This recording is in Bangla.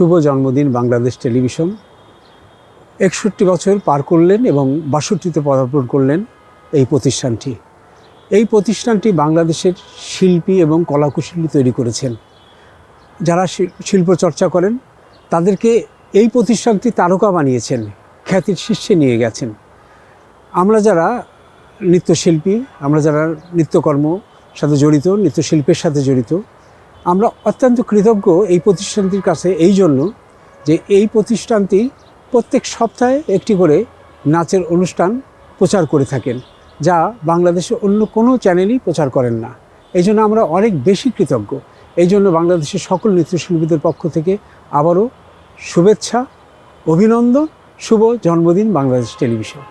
শুভ জন্মদিন বাংলাদেশ টেলিভিশন। 61 বছর পার করলেন এবং 62তে পদার্পণ করলেন এই প্রতিষ্ঠানটি। এই প্রতিষ্ঠানটি বাংলাদেশের শিল্পী এবং কলাকুশলী তৈরি করেছেন। যারা শিল্প চর্চা করেন তাদেরকে এই প্রতিষ্ঠানটি তারকা বানিয়েছেন, খ্যাতির শীর্ষে নিয়ে গেছেন। আমরা যারা নৃত্যশিল্পী, আমরা যারা নৃত্যকর্ম সাথে জড়িত, নৃত্যশিল্পের সাথে জড়িত, আমরা অত্যন্ত কৃতজ্ঞ এই প্রতিষ্ঠানটির কাছে এই জন্য যে এই প্রতিষ্ঠানটি প্রত্যেক সপ্তাহে একটি করে নাচের অনুষ্ঠান প্রচার করে থাকেন, যা বাংলাদেশে অন্য কোনো চ্যানেলই প্রচার করেন না। এই জন্য আমরা অনেক বেশি কৃতজ্ঞ। এই জন্য বাংলাদেশের সকল নৃত্যশিল্পীদের পক্ষ থেকে আবারও শুভেচ্ছা, অভিনন্দন, শুভ জন্মদিন বাংলাদেশ টেলিভিশন।